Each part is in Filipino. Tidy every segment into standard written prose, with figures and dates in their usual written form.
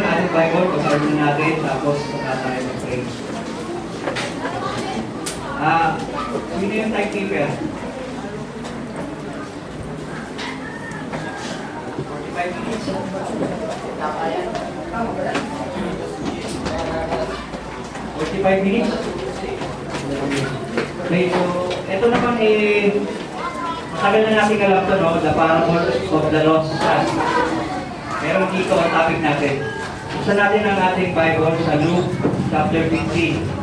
ating Bible, pag-arvin natin, tapos saka tayo mag-pray. Sino yung timekeeper? 45 minutes. 45 minutes? Okay, so, ito naman matagal na natin alam ito, no? The parable of the lost son. Meron dito ang topic natin. Isa natin ang ating Bible sa Luke chapter 15.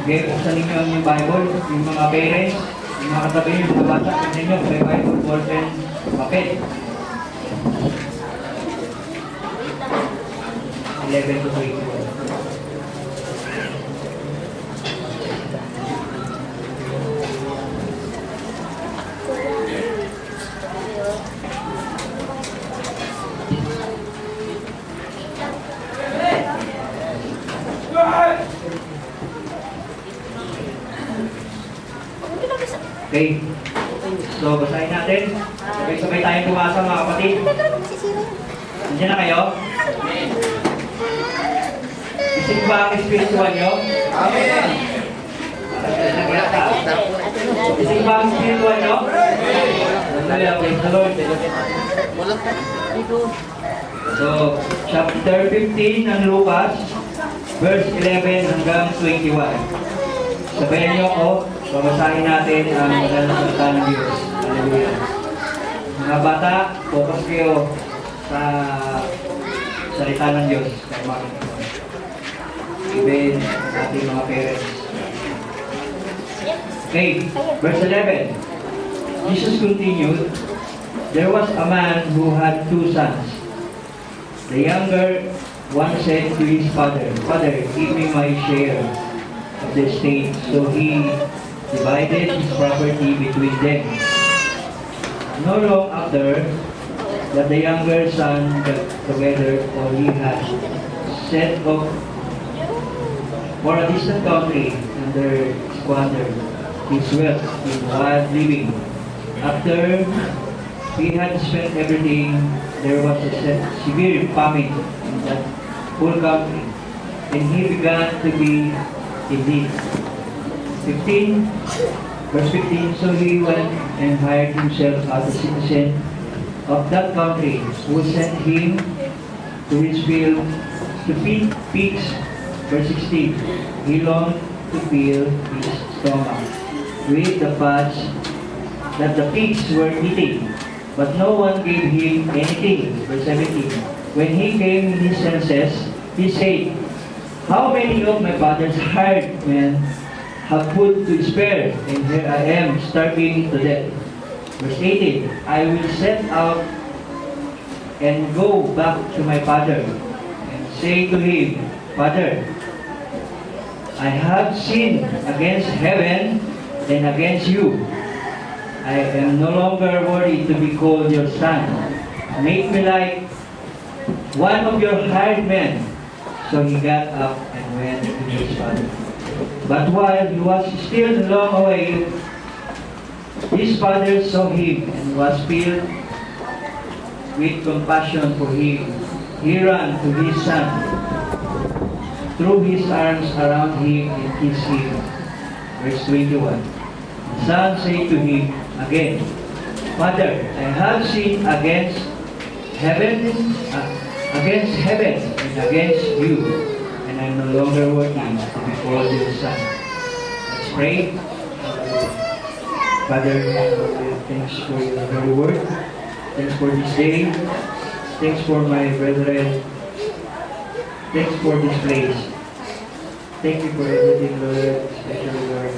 Okay, buksan ninyo ang yung Bible, yung mga parents, yung mga katabi, yung mga bata, kung ninyo, may Bible, ballpen, papel. 11 to 21. Okay. So, basahin natin. Sabay-sabay tayong tumasa mga kapatid. Nandiyan na kayo? Isip ba ang spiritual nyo? Amen! Isip ba ang spiritual nyo? Hallelujah, praise the Lord. So, chapter 15 ng Lucas, verse 11 hanggang 21. Sabayan nyo ako. Babasahin natin ang magandang salita ng Diyos. Hallelujah. Mga bata, focus kayo sa salita ng Diyos. Kaya makinig. Even ating mga parents. Okay, verse 11. Jesus continued, there was a man who had two sons. The younger one said to his father, Father, give me my share of the estate. So he divided his property between them. No long after that the younger son got together all he had, set off for a distant country and there squandered his wealth in wild living. After he had spent everything, there was a severe famine in that whole country, and he began to be in need. 15, verse 15, so he went and hired himself as a citizen of that country, who sent him to his field to feed pigs. Verse 16, he longed to fill his stomach with the fat that the pigs were eating, but no one gave him anything. Verse 17, when he came in his senses, he said, how many of my father's hired men have food to spare, and here I am starving to death. Verse 18, I will set out and go back to my father and say to him, Father, I have sinned against heaven and against you. I am no longer worthy to be called your son. Make me like one of your hired men. So he got up and went to his father. But while he was still a long way, his father saw him and was filled with compassion for him. He ran to his son, threw his arms around him and kissed him. Verse 21. The son said to him again, Father, I have sinned against heaven and against you, and I am no longer worthy to be called your son. Let's pray. Father, thanks for your very word. Thanks for this day. Thanks for my brethren. Thanks for this place. Thank you for everything, Lord, especially Lord,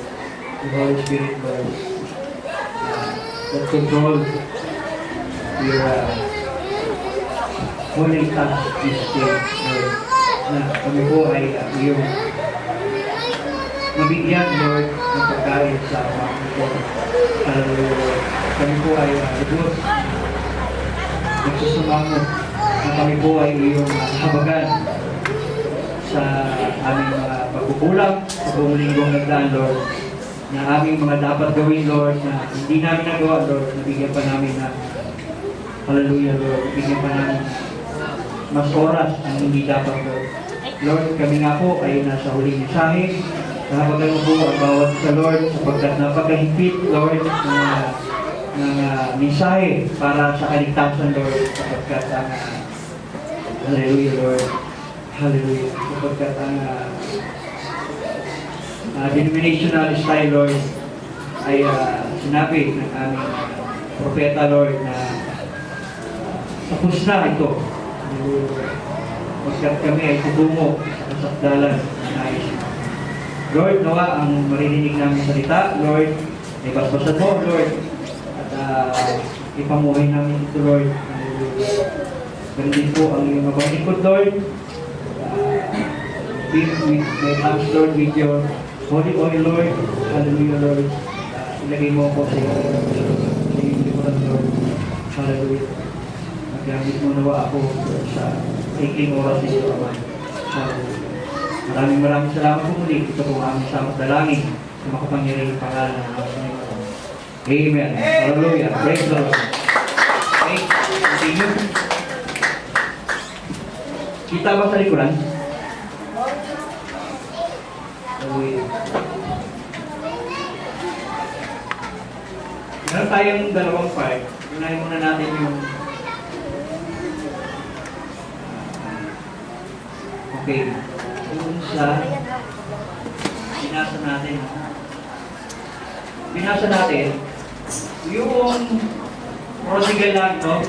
the Holy Spirit, Lord, that control your holy touch this day, Lord, na kami po ay iyong mabigyan, Lord, ng pagkain sa mga po. Kami po ay lubos, nagsusumangot na kami po ay iyong habagan sa aming mga pagkukulang sa buong linggong nagdaan, Lord, na aming mga dapat gawin, Lord, na hindi namin nagawa, Lord, nabigyan pa namin na hallelujah, Lord, nabigyan pa namin mas oras ang hindi dapat, Lord. Lord, kami nga po ay nasa huling mensahe. Nahabagan mo po ang bawat sa Lord sapagkat napakahigpit, Lord, ng mensahe para sa kaligtasan, Lord, sapagkat ang hallelujah, Lord, hallelujah, sapagkat ang denominational style, Lord, ay sinabi ng aming propeta, Lord, na tapos na ito. Pagkat kami ay tutungo sa kasakdalan ng nais. Lord, nawa ang maririnig namin salita, Lord, ay basbasan mo, Lord, at ipamuhay namin ito, Lord. Ganun din po ang iyong mabangikod, Lord. Be with my hands, Lord, with your holy oil, Lord. Hallelujah, Lord. Ilagay mo po sa iyong limutan, Lord. Hallelujah. Gamit mo nawa ako sa ikling oras sa iyo, Ama. Maraming salamat po muli. Ito po ang aming samot dalangin sa makapangyarihang pangalan ng mga Panginoon. Amen. Hallelujah. Praise the Lord. Okay, continue. Kita ba sa likuran? Hallelujah. Meron tayong dalawang part. Unahin muna natin yung okay. Kung sa binasa natin, yung prodigal lang, no?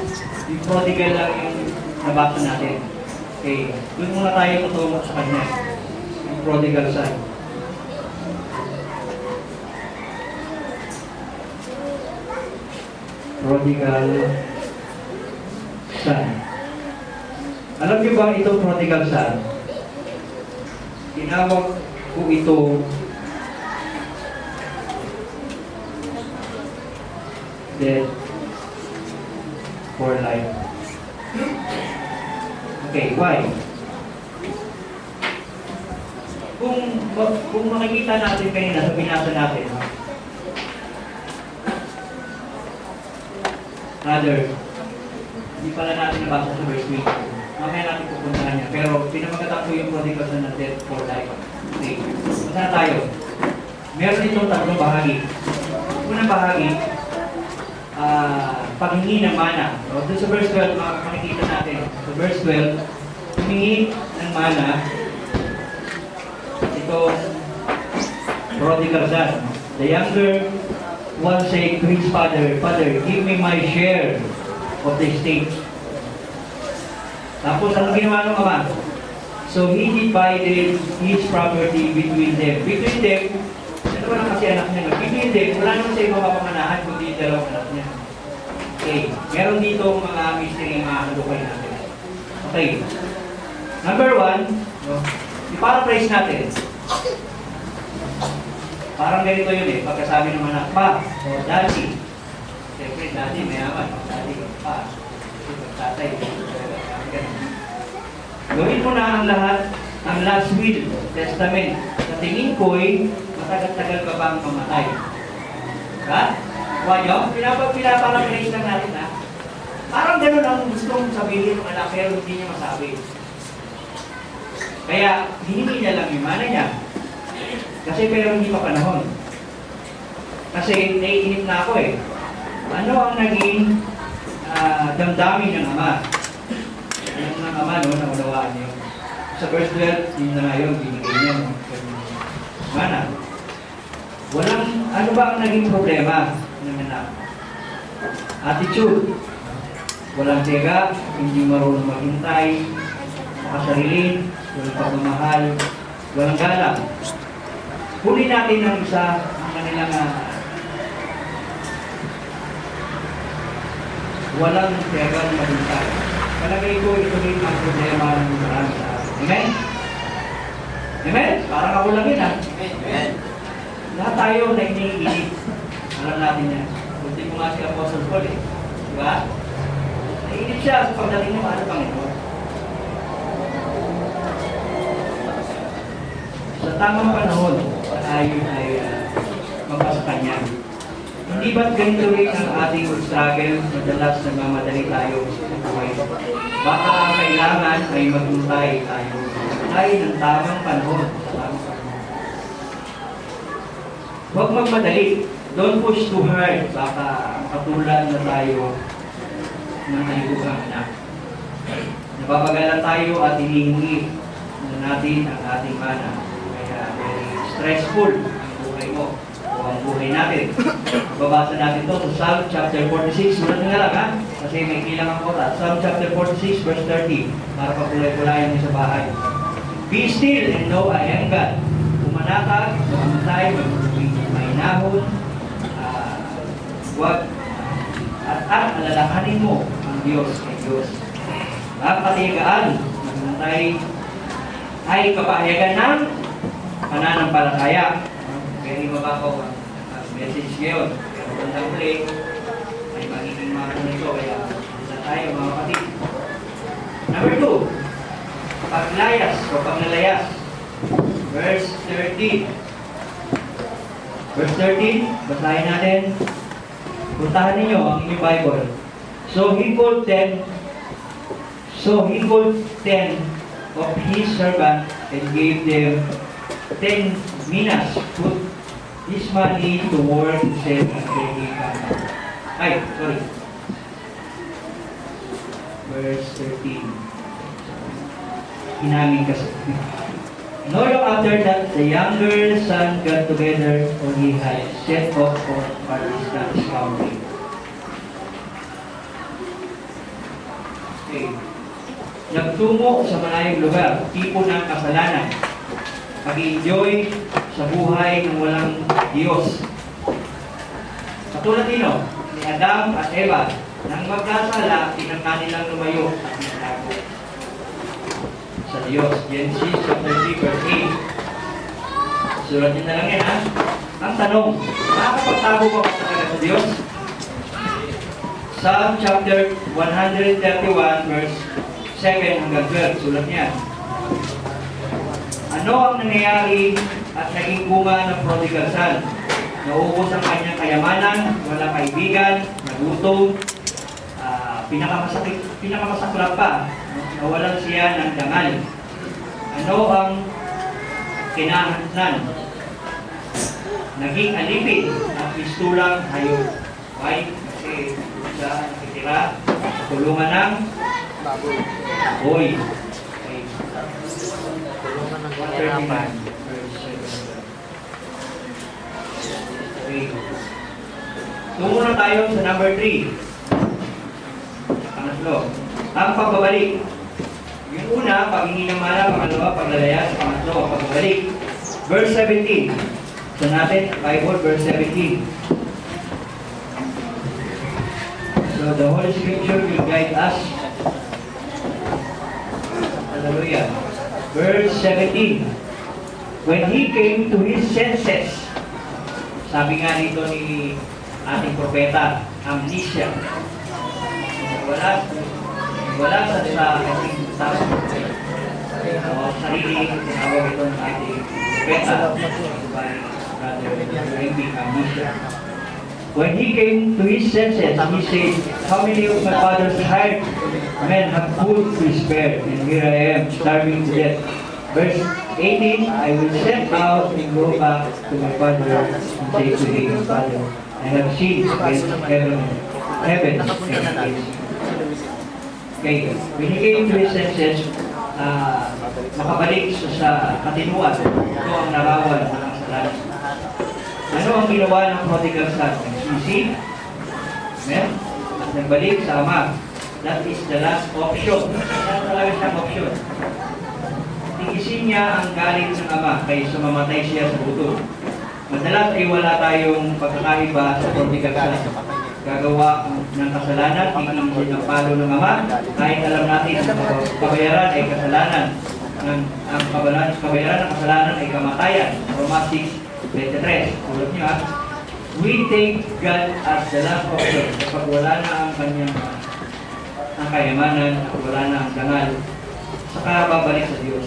Yung prodigal lang yung nabasa natin. Okay. Doon muna tayo tutungo sa kanya. Yung prodigal son. Prodigal son. Alam niyo ba itong prodigal son? Tinawag ko ito dead for life. Okay, why? Kung makikita natin kanina sa binasa natin, rather, hindi pala natin nabasa sa verse 20. Mamaya natin pupuntahan niya. Pero pinamagatak ko yung prodigal son na death for life. Okay. Saan tayo? Meron itong tatlong bahagi. Unang bahagi, paghingi ng mana. So, doon sa verse 12, makikita natin. Sa verse 12, humingi ng mana. Ito, prodigal son. The younger one said to his father, "Father, give me my share of the estate." Tapos, ano ginawa ng ama? So, he divided his property between them. Between them, ano ba lang kasi anak niya? Between them, wala naman sa ibang mapamanahan, kundi dalawang anak niya. Okay. Meron dito mga mystery mga halukay natin. Okay. Number 1, i-paraphrase natin. Parang ganito yun eh. Pagkasabi ng anak, pa, o daddy. Siyempre, daddy, mayaman. Daddy, pa. Tatay. Gawin mo na ang lahat, ang last will, testament. Sa tingin ko'y matagal-tagal ka bang mamatay. Ha? Huwag nyo? Pinaparaphrase lang natin ha. Parang gano'n ang gustong sabihin ng anak pero hindi niya masabi. Kaya hiningi niya lang yung mana niya. Kasi pero hindi pa panahon. Kasi naiinip na ako eh. Ano ang naging damdamin ng ama? Yung ng ama, no, naunawaan niyo. Sa verse 12, yun na nga yun, binigay niya ng mana. Walang, ano ba ang naging problema ng anak? Attitude. Walang tiyaga, hindi marunong maghintay, makasarilin, walang pagmamahal, walang galang. Huli natin ng isa ang kanilang walang tiyagang maghintay. Palagay ko ito rin ang problema ng marami sa atin. Amen? Amen? Parang ako lang yun Amen. Lahat tayo na iniinit. Alam natin yan. Kunti ko nga si Apostle Paul eh. Diba? Naiinit siya sa pagdating ng mahal Panginoon. sa tamang panahon na tayo ay mapasa Kanya. Hindi ba't ganito rin ang ating struggle? Madalas nagmamadali tayo sa buhay. Baka kailangan ay maghintay tayo. Tayo ng tamang panahon. Huwag magmadali. Don't push too hard. Baka katulad na tayo ng naligugang anak. Napapagalan tayo at hinihingi na natin ang ating mana. Kaya very stressful ang buhay mo o ang buhay natin. Babasa natin ito sa Psalm chapter 46. Sulat nga lang ha, kasi may kilang ang oras. Psalm chapter 46 verse 30 para papulay-pulayan niyo sa bahay. Be still and know I am God. Pumanatag, mamatay, mainahon, huwag at alalahanin mo ang Diyos ay Diyos. Ang katigaan ng tay ay kapahayagan ng pananampalataya. Very mababaw ang message ngayon. Pero bandang huli ay magiging mga nito. Kaya isa tayo mga kapatid. Number 2, paglayas o paglalayas. Verse 13. Verse 13, basahin natin. Puntahan ninyo ang inyong Bible. So he called 10 of his servants and gave them 10 minas. Put this money to work, he said, until he come. Verse 13. Hinamin kasi. No long after that, the younger son got together when he had set off for far distance country. Okay. Nagtungo sa malayong lugar, tipo ng kasalanan. Pag-enjoy sa buhay ng walang Diyos. Katulad nino, ni Adam at Eva, nang magkasala, pinakanilang lumayo at nagtago sa Diyos. Genesis chapter 3 verse 8. Suratin na lang yan ha. Ang tanong, makakapagtago ba talaga sa Diyos? Psalm chapter 131 verse 7 hanggang 12. Sulat niya. Ano ang nangyayari at naging bunga ng prodigal son? Nauubos ang kanyang kayamanan, walang kaibigan, nagutom, pinakamasaklap pa, nawalan siya ng dangal. Ano ang kinahatnan? Naging alipin at pistulang hayop. Why? Kasi siya nakitira sa kulungan ng baboy. Okay. Kulungan ng hirapan. Okay. Tungo na tayo sa number 3. Pangatlo, ang pagbabalik. Yung una, paghingi ng mana, pangalawa, paglalayas, pangatlo, pagbabalik. Verse 17. So natin, Bible, verse 17. So the Holy Scripture will guide us. Hallelujah. Verse 17. When he came to his senses, sabi nga dito ni ating propeta, amnesia. Wala sa ating sarili, tinawag ito ng ating propeta. When he came to his senses, he said, how many of my father's hired men have food to spare, and here I am, starving to death. Verse 18, I will set out and go back to my father and say to him, Father, I have sinned against heaven and against you. Okay, when he came to his senses, makabalik sa katinuan. Ito ang narawan ng kasalanan. Ano ang ginawa ng prodigal son? Nagsisi, amen? At nagbalik sa ama. That is the last option. Wala talaga siyang option. Tigisin niya ang galit ng ama kaysa mamatay siya sa gutom. Madalas ay wala tayong pagkakaiba sa prodigal son. Gagawa ng kasalanan, tigisin ang palo ng ama, kahit alam natin ang kabayaran ay kasalanan. Ang kabayaran ng kasalanan ay kamatayan. Roma 6:23. Ulat niyo ha. We take God as the last option. Kapag wala na ang kanyang kayamanan, kapag wala na ang dangal, saka babalik sa Diyos.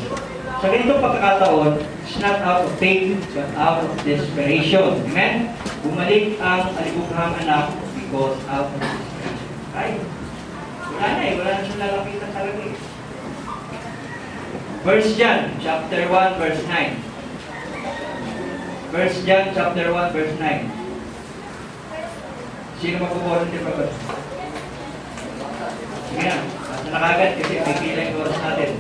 Sa ganitong pagkakataon, it's not out of faith, but out of desperation. Amen? Bumalik ang alibughang anak because out of desperation. Right? Wala na eh. Wala na siyang lalapitan talaga eh. 1 John, chapter 1, verse 9. 1 John, chapter 1, verse 9. Sino magpo-volunteer pa ba? Sige na. Basta na kagad kasi may pila yung oras natin.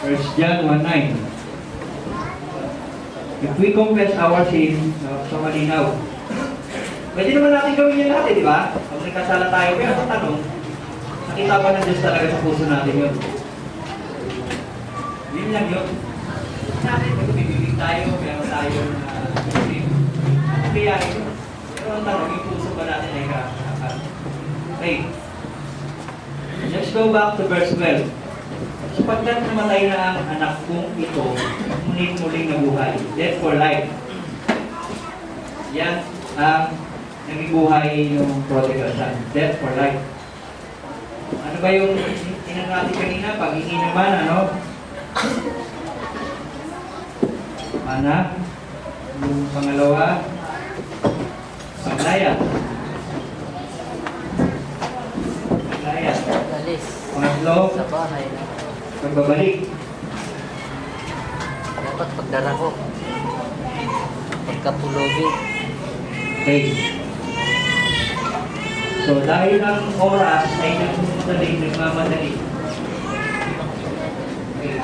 First John 1:9. If we confess our sin, sa malinaw. Pwede naman natin gawin yan natin, di ba? Pag nagkasala tayo, pero ang tanong, nakita ba ng Diyos talaga sa puso natin yun? Yun lang yun. Natin, pag bibigay tayo, meron tayo na kaya yun. Pero ang tanong, yung puso ba natin ay kakakal? Okay. Let's go back to verse 12. Sapagkat namatay na ang anak kong ito, ngunit muling nabuhay. Death for life. Yan ang naging buhay yung prodigal son. Death for life. Ano ba yung tinanong natin kanina? Pag-hingi naman, ano? Mana? Yung pangalawa? Paglaya. Paglaya. Pangatlo? Sa bahay. Pagbabalik. Dapat pagdara ko. Pagkapulobi. Okay. So, dahil ang oras ay nagmamadali. Okay.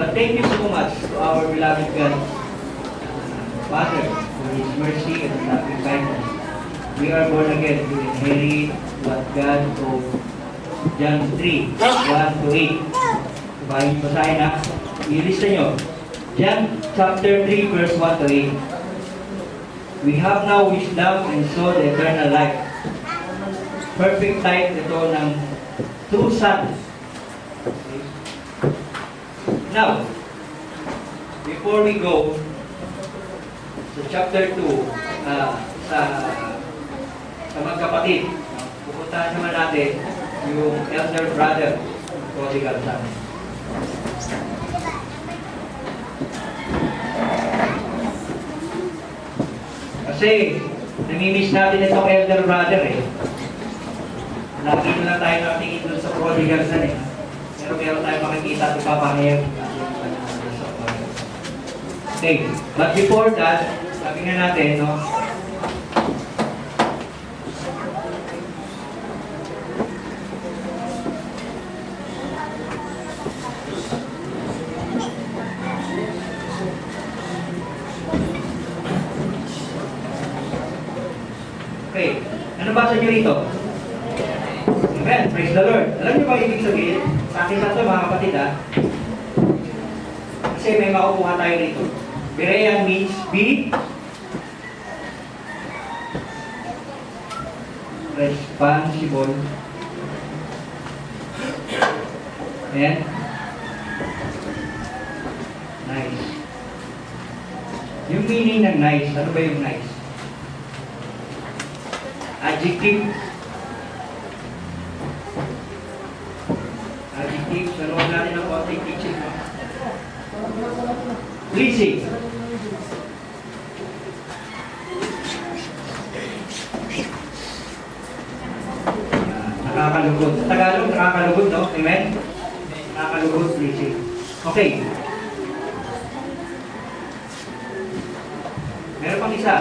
But thank you so much to our beloved God, Father, for His mercy and loving kindness. We are born again to inherit what God told John 3, 1 to 8. Basahin na. I-lista nyo. John chapter 3, verse 1 to 8. We have now wisdom and saw the eternal life. Perfect life ito ng true Son. Okay. Now, before we go sa chapter 2, sa magkapatid, pupuntahan naman natin yung elder brother, prodigal son. Kasi, namimiss natin itong elder brother eh. Nakikita lang tayo natingin doon sa prodigal son eh. Pero meron tayo makikita at ipapahayag. Okay, but before that, sabi nga natin, no? Okay, ano basa nyo rito? Amen, praise the Lord. Alam niyo ba ibig sabihin? Sa akin na ito mga kapatid ha. Kasi may makukuha tayo rito. Berean means be responsible and nice. Yung meaning ng nice, ano ba yung nice? Adjective. Adjective. Saluhan natin ang konting teaching. No? Pleasing. Nakakalugod. Sa Tagalog, nakakalugod, no? Amen? Nakakalugod, pleasing. Okay. Meron pang isa.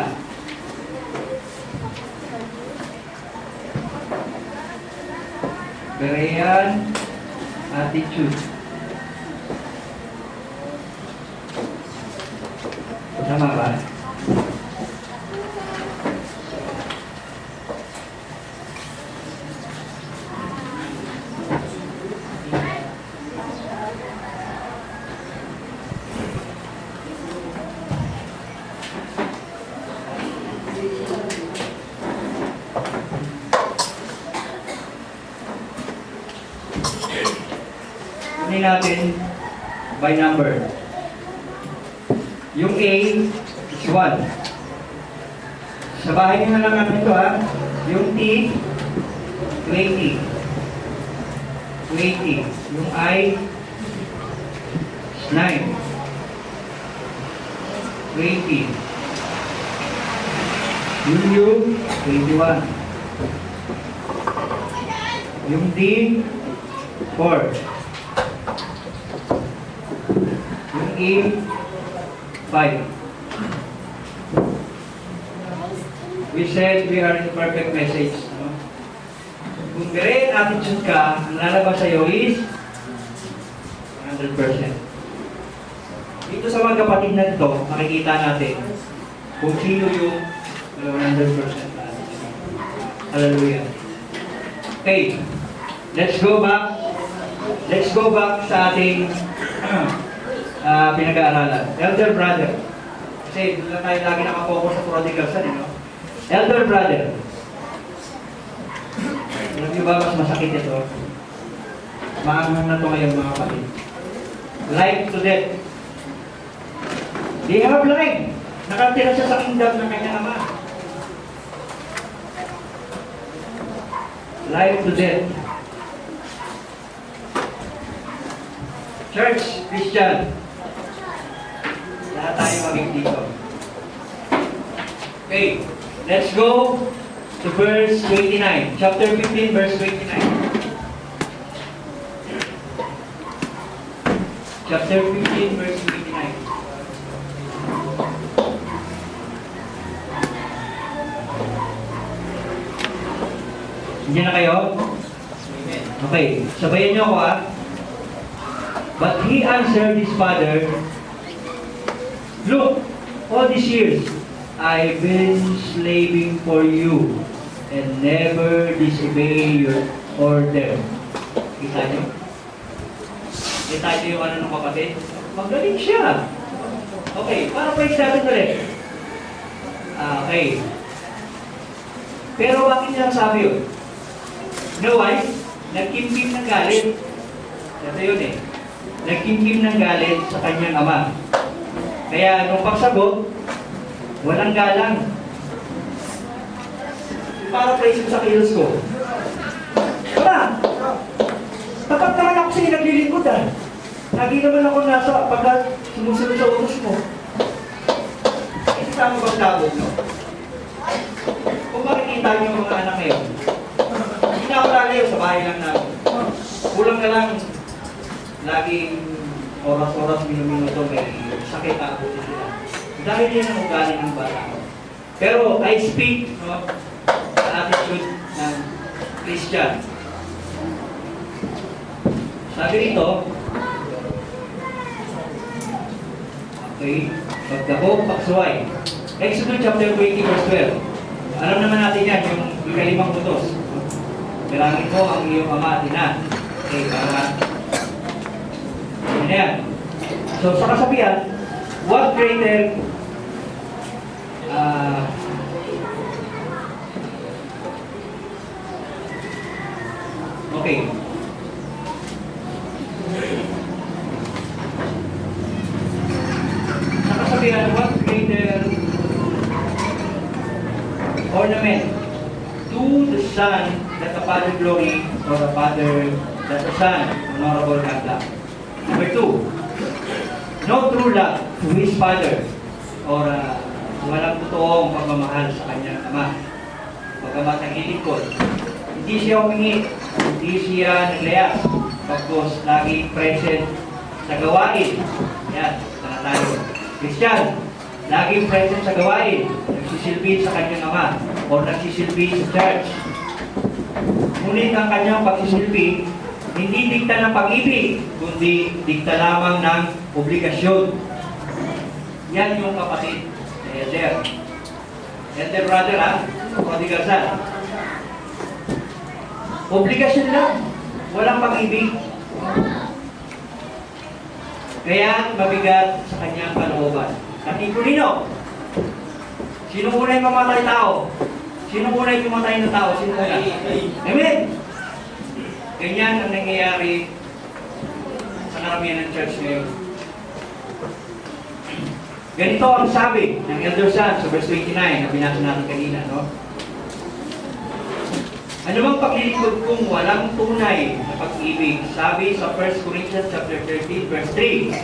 Berean attitude. Tama ba? kunin natin by number. Yung A is 1. Sa bahay nyo na lang natin ito ha. Yung T, 20. 20. Yung I, 9. 20. Yung U, 21. Yung D, 4. Yung E, 5. We said we are in the perfect message. No? Kung great attitude ka, ang lalabas sa'yo is 100%. Dito sa mga kapatid na ito, makikita natin kung sino yung 100% attitude. Hallelujah. Okay, let's go back. Let's go back sa ating pinag-aaralan. Elder brother. Kasi doon lang tayo lagi nakapokus sa prodigal son, no? Elder brother. Alam niyo ba mas masakit ito? Maanghang na ito ngayon mga kapatid. Life to death. They have life. Nakatira siya sa kingdom ng kanyang ama. Life to death. Church, Christian. Lahat tayo maging dito. Okay, let's go to verse 29. Chapter 15, verse 29. Chapter 15, verse 29. Hindi na kayo? Okay, sabayan niyo ako ha. But he answered his father, "Look, all these years I've been slaving for you and never disobey your order." Kita niyo? Kita niyo yung ano ng kapatid? Magaling siya. Okay, para pa natin ulit. Okay. Pero bakit niya sabi yun? You know why? Nagkimkim ng galit. Ito yun eh. Nagkimkim ng galit sa kanyang ama. Kaya nung pagsagot, walang galang. Para praise sa kilos ko. Wala! Tapat naman ako sa naglilingkod ah. Lagi naman ako nasa pagka sumusunod sa utos mo. Kasi saan mo ba sabog, no? Kung makikita niyo mga anak ngayon, hindi na ako lalayo sa bahay lang namin. Kulang na lang, laging oras-oras, minuminuto, may sakit ako sila. Dahil yun ang ugali ng bata ko. Pero I speak, no, sa attitude ng Christian. Sabi rito, okay, pagdako, paksuway. Exodus chapter 20, verse 12. Alam naman natin yan, yung ikalimang utos. Bilangin mo ang iyong ama at ina. Okay, para yan. So, sa kasabihan, what greater okay. Sa kasabihan, what greater ornament to the son that the father glory, or the father that the son honorable conduct. Number 2, no true love to his father, or walang totoong pagmamahal sa kanyang ama. Pagkamat ang ilingkod, hindi siya humingi, hindi siya naglayas, pagkos lagi present sa gawain. Yan, sana tayo. Christian, laging present sa gawain, nagsisilbi sa kanyang ama, o nagsisilbi sa church. Ngunit ang kanyang pagsisilbi, hindi dikta ng pag-ibig, kundi dikta lamang ng obligasyon. Yan yung kapatid na elder. Elder brother ha, prodigal son. Obligasyon lang, walang pag-ibig. Kaya mabigat sa kanyang kalooban. Katikulino. Sino muna yung mamatay tao? Sino muna yung mamatay ng tao? Sino muna? Amen! Ganyan ang nangyayari sa karamihan ng church ngayon. Ganito ang sabi ng Elder San sa verse 29 na binasa natin kanina, no? Ano bang paglilingkod kung walang tunay na pag-ibig? Sabi sa 1 Corinthians chapter 13, verse 3.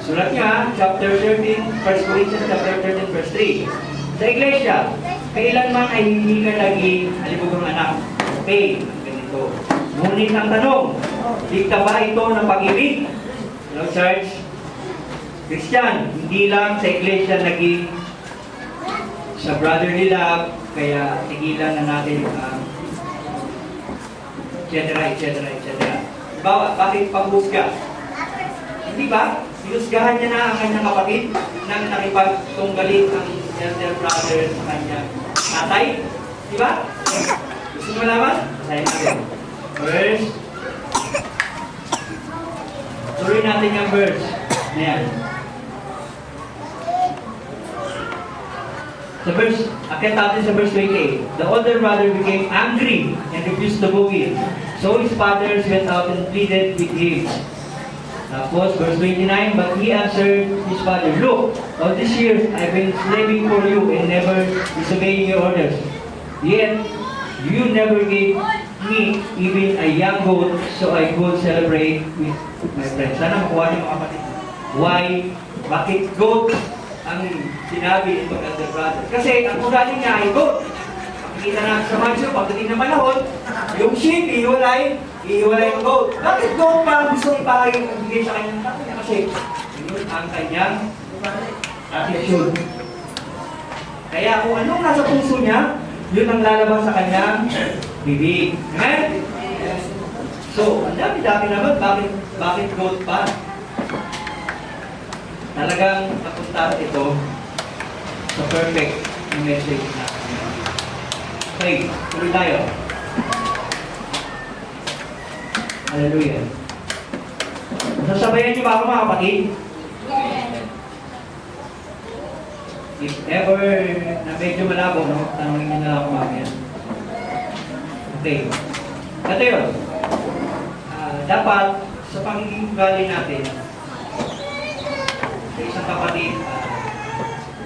Sulat niya, chapter 13, 1 Corinthians chapter 13, verse 3. Sa iglesia, kailanman ay hindi ka naging halibugong anak. Okay, ganito. Ngunit ang tanong, di ka ba ito ng pag-ibig? Hello, church? Christian, hindi lang sa iglesia naging sa brotherly love, kaya tigilan na natin etc. Bawa, bakit panghusga? Hindi ba? Hinusgahan niya na ang kanyang kapatid nang nakipagtunggaling ang elder brother sa kanyang tatay. Di ba? Gusto mo malaman? Basahin natin. Verse. Tuloy natin yung verse. Ayan. Sa verse, akyat natin sa verse 28. The older brother became angry and refused to go in. So his fathers went out and pleaded with him. Tapos, verse 29, but he answered his father, look, all these years I've been slaving for you and never disobeying your orders. Yet, you never gave me even a young goat so I could celebrate with my friends. Sana makuha niyo mga kapatid. Why? Bakit goat ang sinabi itong elder brother? Kasi ang ugali niya ay goat. Makikita na sa mga pagdating ng panahon, yung sheep, ihiwalay yung goat. Bakit goat parang gusto ipagigay sa kanyang tatay? Kasi yun ang kanyang attitude. Kaya kung anong nasa puso niya, yun ang lalabas sa kanyang bibig. Amen? So, ang dami-dami naman, bakit goat pa? Talagang napunta ito sa perfect message natin. Okay, tuloy tayo. Hallelujah. Nasasabayan niyo ba ako mga kapatid? If ever na medyo malabo, no? Tanongin niyo na lang ako mamaya. Okay. Ito yun. Dapat sa pagiging ugali natin, sa isang kapatid,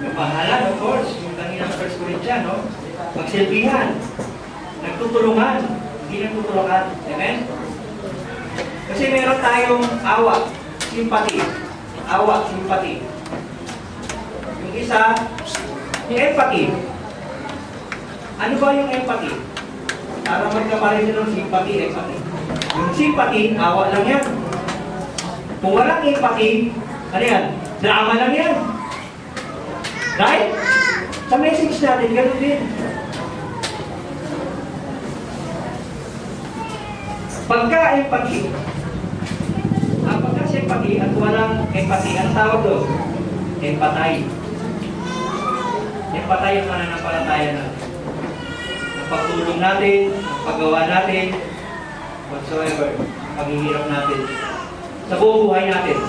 mapahalan, of course, yung kanina sa 1 Corinthians, no? Magsilbihan, nagtutulungan, hindi nagtutulungan. Amen? Kasi meron tayong awa, simpati. Yung isa, yung empathy. Ano ba yung empathy? Para magkaparin nyo ng simpati, empathy. Yung sympathy, awa lang yan. Kung walang empathy, ano yan? Drama lang yan. Right? Sa message natin, gano'n din. Pagka-empathy, pagka-sympathy at walang empathy, ang tawag doon? Empathy. Empathy yung mananampalataya natin. Ang pagtulong natin, ang paggawa natin, whatsoever, paghihirap natin sa buong buhay natin.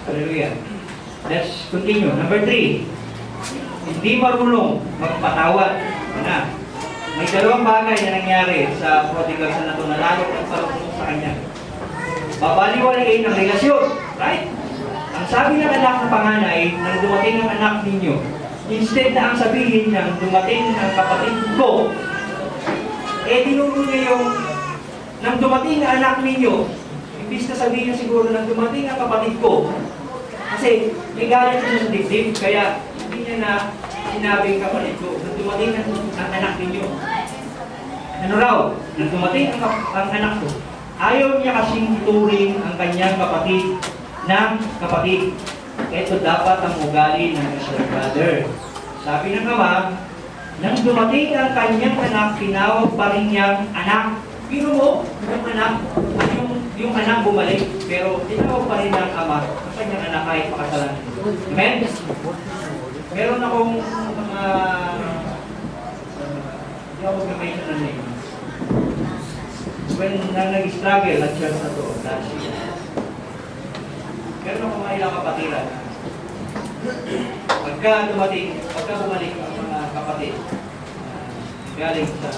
Hallelujah. Let's continue. Number 3, hindi marunong magpatawad. May dalawang bagay na nangyari sa prodigal son na ito na lalo nagparunong sa kanya. Babaliwalayin ang relasyon. Right? Ang sabi ng anak ng panganay, nang dumating ang anak ninyo, instead na ang sabihin ng dumating ang kapatid ko, dinuro niya yung nang dumating ang anak ninyo, imbis na sabihin niya siguro nang dumating ang kapatid ko, kasi may galit siya sa dibdib, kaya hindi niya na sinabing kapatid ko, nang dumating ang anak ninyo. Ano raw? Nang dumating ang anak ko, ayaw niya kasing ituring ang kanyang kapatid ng kapatid. Ito dapat ang ugali ng elder brother. Sabi ng ama, nang dumating ang kanyang anak, tinawag pa rin niyang anak. Pero mo, yung anak, yung anak bumalik, pero tinawag pa rin ng ama ang kanyang anak kahit makasalan. Amen? Meron akong mga hindi ako mag-mention ng name. When nag-struggle at church na to, last year, meron akong mga ilang kapatiran. Pagka bumalik ang mga kapatid, galing sa